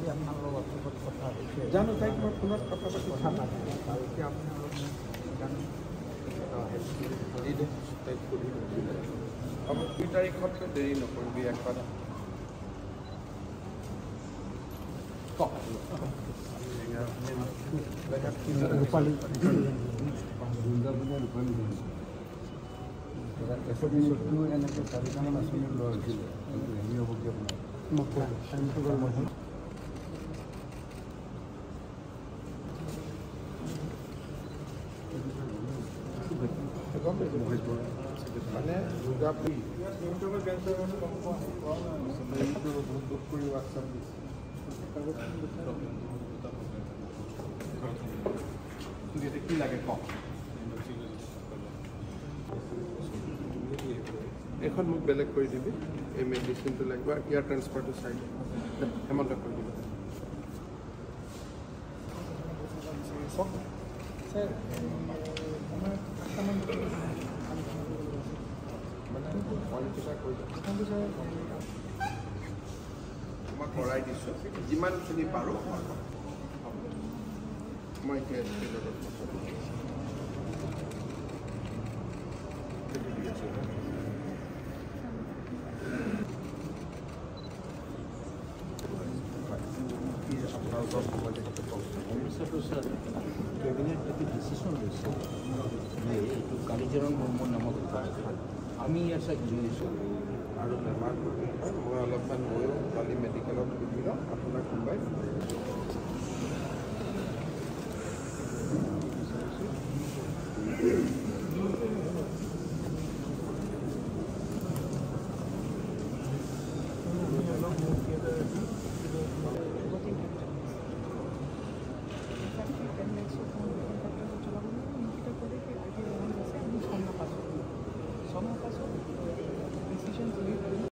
আজি আপোনাৰ লগত কথা হৈছে জানো তাইক মই ফোনত কথা পাতি চাম ভালকৈ আপুনি অলপ তাইক সুধি হ'ব 2 তাৰিখতকৈ দেৰি নকৰিবি একবাৰ কওক ৰূপালী এছঅ'পিছতো এনেকৈ 4টামান আঁচনি লোৱা হৈছিলে কিন্তু হেৰি হ'ব কি আপোনাৰ মানে দুৰ্গা কৰি হোৱাটছআপ দিছে কি লাগে কওক এখন মোক বেলেগ কৰি দিবি এই মেডিচিনটো লাগিব ইয়াৰ ট্ৰান্সফাৰটো চাই হেমন্ত কৰি দিব স্যাৰ মই কৰাই দিছোঁ যিমানখিনি পাৰোঁ মই এতিয়া कैबिनेट एक डिसीजन লৈছে এইটো কালীচৰণ বৰ্মন নামক আমি ইয়াৰ চাই বুজিছোঁ আৰু বেমাৰ মই অলপমান ময়ো কালি মেডিকেলত সুধি লওঁ আপোনাক কোনোবাই